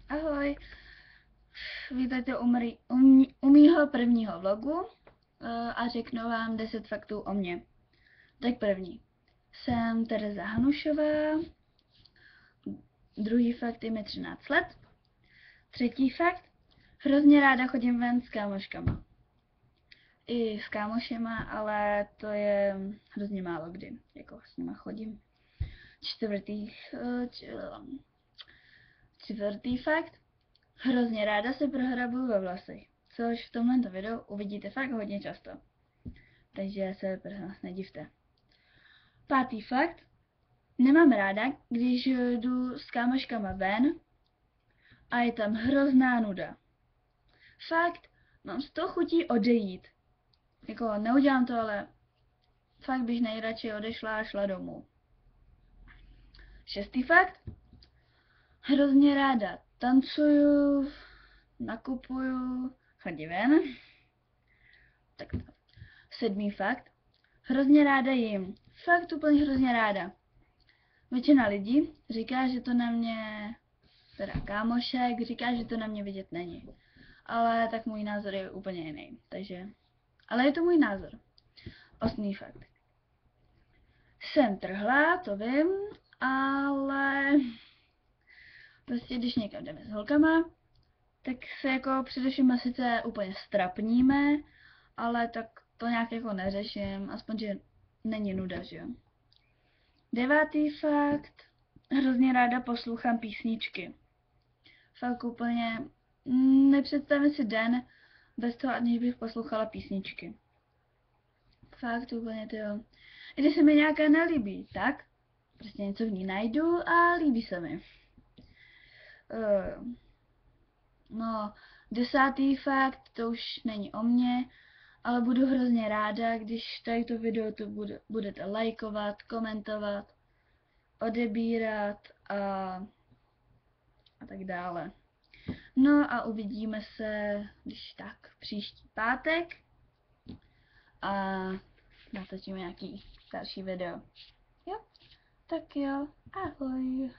Ahoj, vítejte u mýho prvního vlogu a řeknu vám 10 faktů o mně. Tak první. Jsem Tereza Hanušová, druhý fakt je mi 13 let, třetí fakt, hrozně ráda chodím ven s kámoškama. I s kámošema, ale to je hrozně málo kdy, jako s nima chodím. Čtvrtý fakt, hrozně ráda se prohrabuju ve vlasech, což v tomhle videu uvidíte fakt hodně často. Takže se prosím vás nedivte. Pátý fakt, nemám ráda, když jdu s kámoškama ven a je tam hrozná nuda. Fakt, mám z toho chutí odejít. Jako neudělám to, ale fakt bych nejradši odešla a šla domů. Šestý fakt, hrozně ráda tancuju, nakupuju, chodím ven. Tak to. Sedmý fakt, hrozně ráda jim. Fakt úplně hrozně ráda. Většina lidí říká, že to na mě, teda kámošek, říká, že to na mě vidět není. Ale tak můj názor je úplně jiný, takže, ale je to můj názor. Osmý fakt. Jsem trhlá, to vím, ale prostě když někam jdeme s holkama, tak se jako především sice úplně strapníme, ale tak to nějak jako neřeším, aspoň, že není nuda, že jo. Devátý fakt, hrozně ráda poslouchám písničky. Fakt úplně nepředstavím si den bez toho, aniž bych poslouchala písničky. Fakt úplně to jo. I když se mi nějaká nelíbí, tak prostě něco v ní najdu a líbí se mi. No, desátý fakt, to už není o mně, ale budu hrozně ráda, když tady to video to budete lajkovat, komentovat, odebírat a tak dále. No a uvidíme se, když tak, příští pátek a natočíme nějaký další video. Jo, tak jo, ahoj.